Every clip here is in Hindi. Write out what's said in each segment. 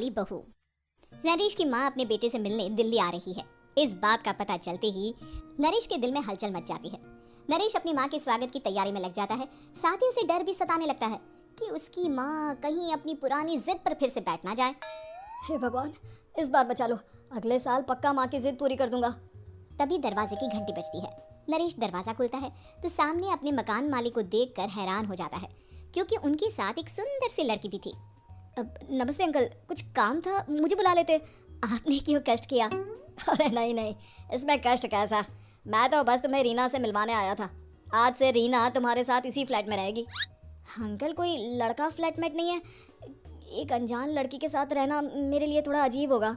वाली बहू। नरेश की माँ अपने बेटे से मिलने दिल्ली आ रही है। इस बात का पता चलते ही नरेश के दिल में हलचल मच जाती है। नरेश अपनी माँ के स्वागत की तैयारी में लग जाता है। साथ ही उसे डर भी सताने लगता है कि उसकी माँ कहीं अपनी पुरानी जिद पर फिर से बैठ ना जाए। हे भगवान, इस बार बचा लो, अगले साल पक्का माँ की जिद पूरी कर दूंगा। तभी दरवाजे की घंटी बजती है। नरेश दरवाजा खोलता है तो सामने अपने मकान मालिक को देखकर हैरान हो जाता है, क्योंकि उनके साथ एक सुंदर सी लड़की भी थी। नमस्ते अंकल, कुछ काम था, मुझे बुला लेते। आपने क्यों कष्ट किया? अरे नहीं, इसमें कष्ट कैसा, मैं तो बस तुम्हें रीना से मिलवाने आया था। आज से रीना तुम्हारे साथ इसी फ्लैट में रहेगी। अंकल, कोई लड़का फ्लैटमेट नहीं है? एक अनजान लड़की के साथ रहना मेरे लिए थोड़ा अजीब होगा।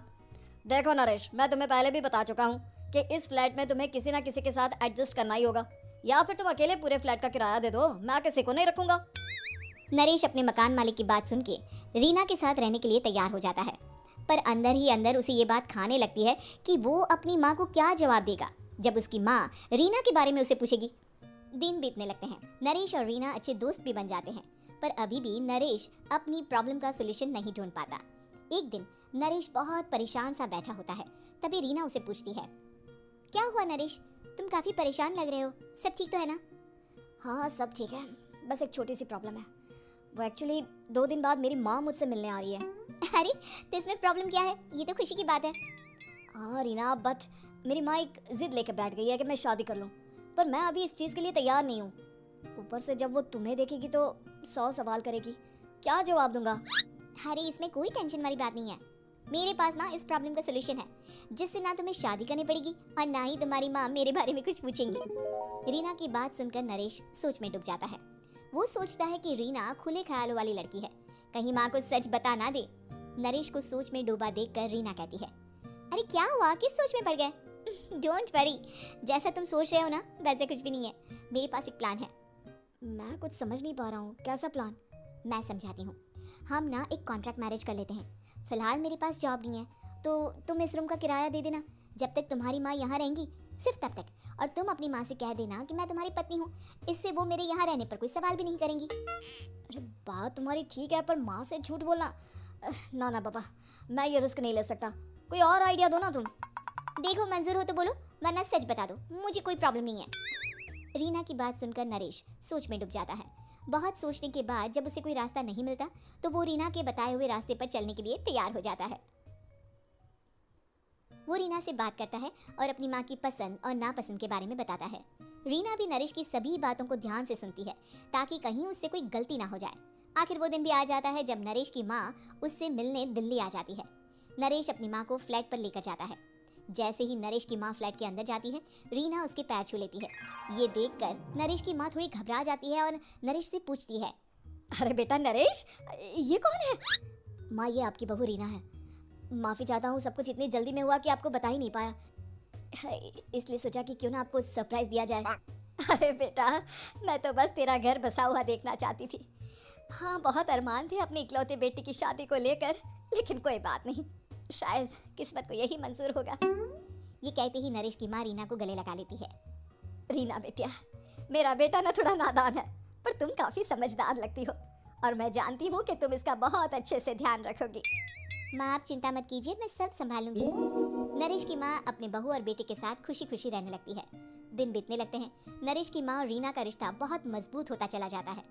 देखो नरेश, मैं तुम्हें पहले भी बता चुका हूँ कि इस फ्लैट में तुम्हें किसी ना किसी के साथ एडजस्ट करना ही होगा, या फिर तुम अकेले पूरे फ्लैट का किराया दे दो, मैं किसी को नहीं रखूंगा। नरेश अपने मकान मालिक की बात सुन के रीना के साथ रहने के लिए तैयार हो जाता है, पर अंदर ही अंदर उसे ये बात खाने लगती है कि वो अपनी माँ को क्या जवाब देगा जब उसकी माँ रीना के बारे में उसे पूछेगी। दिन बीतने लगते हैं। नरेश और रीना अच्छे दोस्त भी बन जाते हैं, पर अभी भी नरेश अपनी प्रॉब्लम का सोल्यूशन नहीं ढूंढ पाता। एक दिन नरेश बहुत परेशान सा बैठा होता है। तभी रीना उसे पूछती है, क्या हुआ नरेश, तुम काफी परेशान लग रहे हो, सब ठीक तो है ना? हाँ सब ठीक है, बस एक छोटी सी प्रॉब्लम है। वो एक्चुअली 2 दिन बाद मेरी माँ मुझसे मिलने आ रही है। अरे तो इसमें प्रॉब्लम क्या है, ये तो खुशी की बात है। हाँ रीना, बट मेरी माँ एक जिद लेकर बैठ गई है कि मैं शादी कर लूँ, पर मैं अभी इस चीज़ के लिए तैयार नहीं हूँ। ऊपर से जब वो तुम्हें देखेगी तो 100 सवाल करेगी, क्या जवाब दूंगा? अरे इसमें कोई टेंशन वाली बात नहीं है, मेरे पास ना इस प्रॉब्लम का सोल्यूशन है, जिससे ना तुम्हें शादी करनी पड़ेगी और ना ही तुम्हारी माँ मेरे बारे में कुछ पूछेंगी। रीना की बात सुनकर नरेश सोच में डूब जाता है। वो सोचता है कि रीना खुले ख्यालों वाली लड़की है, कहीं माँ को सच बता ना दे। नरेश को सोच में डूबा देखकर रीना कहती है, अरे क्या हुआ, किस सोच में पड़ गए? डोंट वरी, जैसा तुम सोच रहे हो ना वैसे कुछ भी नहीं है, मेरे पास एक प्लान है। मैं कुछ समझ नहीं पा रहा हूँ, कैसा प्लान? मैं समझाती हूँ। हम ना एक कॉन्ट्रैक्ट मैरिज कर लेते हैं। फिलहाल मेरे पास जॉब नहीं है, तो तुम इस रूम का किराया दे देना जब तक तुम्हारी माँ यहाँ रहेंगी, सिर्फ तब तक। और तुम अपनी माँ से कह देना कि मैं तुम्हारी पत्नी हूँ, इससे वो मेरे यहाँ रहने पर कोई सवाल भी नहीं करेंगी। अरे बात तुम्हारी ठीक है, पर माँ से झूठ बोलना, ना पापा, मैं ये रिस्क नहीं ले सकता, कोई और आइडिया दो ना तुम। देखो मंजूर हो तो बोलो, वरना सच बता दो, मुझे कोई प्रॉब्लम नहीं है। रीना की बात सुनकर नरेश सोच में डूब जाता है। बहुत सोचने के बाद जब उसे कोई रास्ता नहीं मिलता तो वो रीना के बताए हुए रास्ते पर चलने के लिए तैयार हो जाता है। वो रीना से बात करता है और अपनी माँ की पसंद और नापसंद के बारे में बताता है। रीना भी नरेश की सभी बातों को ध्यान से सुनती है, ताकि कहीं उससे कोई गलती ना हो जाए। आखिर वो दिन भी आ जाता है जब नरेश की माँ उससे मिलने दिल्ली आ जाती है। नरेश अपनी माँ को फ्लैट पर लेकर जाता है। जैसे ही नरेश की माँ फ्लैट के अंदर जाती है, रीना उसके पैर छू लेती है। ये देखकर नरेश की माँ थोड़ी घबरा जाती है और नरेश से पूछती है, अरे बेटा नरेश, ये कौन है? माँ, ये आपकी बहू रीना है। माफ़ी चाहता हूँ, सब कुछ इतनी जल्दी में हुआ कि आपको बता ही नहीं पाया, इसलिए सोचा कि क्यों ना आपको सरप्राइज दिया जाए। अरे बेटा, मैं तो बस तेरा घर बसा हुआ देखना चाहती थी। हाँ, बहुत अरमान थे अपनी इकलौते बेटी की शादी को लेकर, लेकिन कोई बात नहीं, शायद किस्मत को यही मंजूर होगा। ये कहते ही नरेश की माँ रीना को गले लगा लेती है। रीना बेटिया, मेरा बेटा ना थोड़ा नादान है, पर तुम काफ़ी समझदार लगती हो, और मैं जानती हूँ कि तुम इसका बहुत अच्छे से ध्यान रखोगी। माँ आप चिंता मत कीजिए, मैं सब संभाल लूंगी। नरेश की माँ अपने बहू और बेटे के साथ खुशी खुशी रहने लगती है। दिन बीतने लगते हैं। नरेश की माँ और रीना का रिश्ता बहुत मजबूत होता चला जाता है।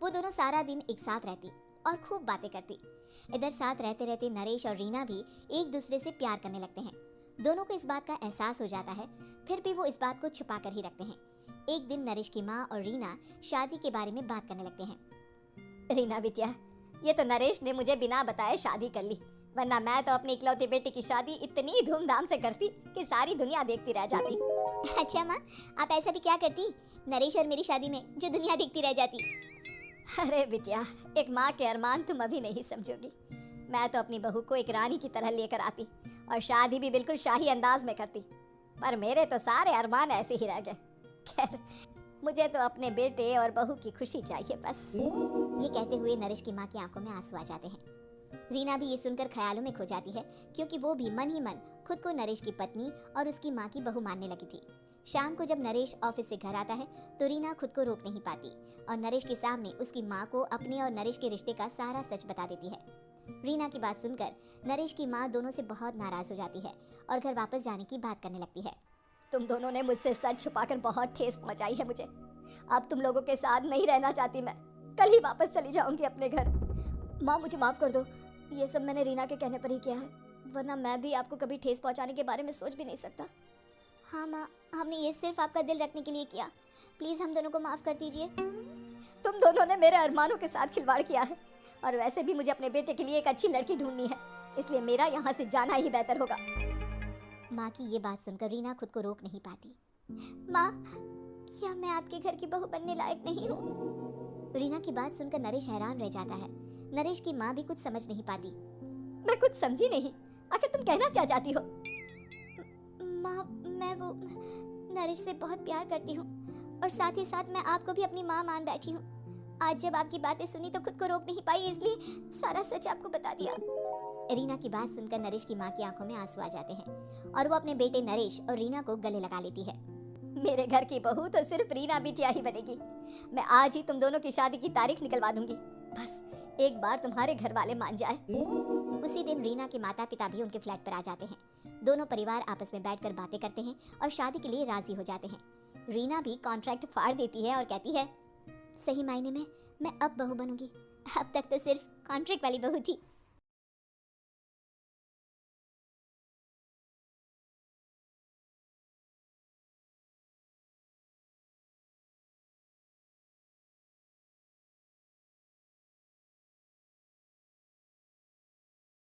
वो दोनों सारा दिन एक साथ रहती और खूब बातें करती। इधर साथ रहते रहते नरेश और रीना भी एक दूसरे से प्यार करने लगते हैं। दोनों को इस बात का एहसास हो जाता है, फिर भी वो इस बात को छुपा कर ही रखते हैं। एक दिन नरेश की माँ और रीना शादी के बारे में बात करने लगते हैं। रीना बिटिया, ये तो नरेश ने मुझे बिना बताए शादी कर ली, वरना मैं तो अपनी इकलौती बेटी की शादी इतनी धूमधाम से करती कि सारी दुनिया देखती रह जाती। अच्छा माँ, आप ऐसा भी क्या करती नरेश और मेरी शादी में जो दुनिया देखती रह जाती? अरे बिटिया, एक माँ के अरमान तुम अभी नहीं समझोगी। मैं तो अपनी बहू को एक रानी की तरह लेकर आती और शादी भी बिल्कुल शाही अंदाज में करती, पर मेरे तो सारे अरमान ऐसे ही रह गए। खैर, मुझे तो अपने बेटे और बहू की खुशी चाहिए बस। ये कहते हुए नरेश की माँ की आंखों में आंसू आ जाते हैं। रीना भी ये सुनकर ख्यालों में खो जाती है, क्योंकि वो भी मन ही मन खुद को नरेश की पत्नी और उसकी माँ की बहू मानने लगी थी। शाम को जब नरेश ऑफिस से घर आता है तो रीना खुद को रोक नहीं पाती और नरेश के सामने उसकी माँ को अपने और नरेश के रिश्ते का सारा सच बता देती है। रीना की बात सुनकर नरेश की माँ दोनों से बहुत नाराज हो जाती है और घर वापस जाने की बात करने लगती है। तुम दोनों ने मुझसे सच छुपाकर बहुत ठेस पहुंचाई है मुझे। अब तुम लोगों के साथ नहीं रहना चाहती मैं, कल ही वापस चली जाऊंगी अपने घर। माँ मुझे माफ कर दो, ये सब मैंने रीना के कहने पर ही किया है, वरना मैं भी आपको कभी ठेस पहुंचाने के बारे में सोच भी नहीं सकता। हाँ माँ, हमने ये सिर्फ आपका दिल रखने के लिए किया, प्लीज़ हम दोनों को माफ़ कर दीजिए। तुम दोनों ने मेरे अरमानों के साथ खिलवाड़ किया है, और वैसे भी मुझे अपने बेटे के लिए एक अच्छी लड़की ढूंढनी है, इसलिए मेरा यहाँ से जाना ही बेहतर होगा। माँ की ये बात सुनकर रीना खुद को रोक नहीं पाती। माँ, क्या मैं आपके घर की बहू बनने लायक नहीं हूँ? रीना की बात सुनकर नरेश हैरान रह जाता है। नरेश की माँ भी कुछ समझ नहीं पाती। मैं कुछ समझी नहीं, आखिर तुम कहना क्या चाहती हो? माँ, मैं वो नरेश से बहुत प्यार करती हूँ और साथ ही साथ मैं आपको भी अपनी माँ मान बैठी हूँ। आज जब आपकी बातें सुनी तो खुद को रोक नहीं पाई, इसलिए सारा सच आपको बता दिया। रीना की बात सुनकर नरेश की माँ की आंखों में आंसू आ जाते हैं और वो अपने बेटे नरेश और रीना को गले लगा लेती है। मेरे घर की बहू तो सिर्फ रीना बिटिया ही बनेगी। मैं आज ही तुम दोनों की शादी की तारीख निकलवा दूंगी, बस एक बार तुम्हारे घर वाले मान जाए। उसी दिन रीना के माता पिता भी उनके फ्लैट पर आ जाते हैं। दोनों परिवार आपस में बैठकर बातें करते हैं और शादी के लिए राजी हो जाते हैं। रीना भी कॉन्ट्रैक्ट फाड़ देती है और कहती है, सही मायने में मैं अब बहू बनूंगी, अब तक तो सिर्फ कॉन्ट्रैक्ट वाली बहू थी।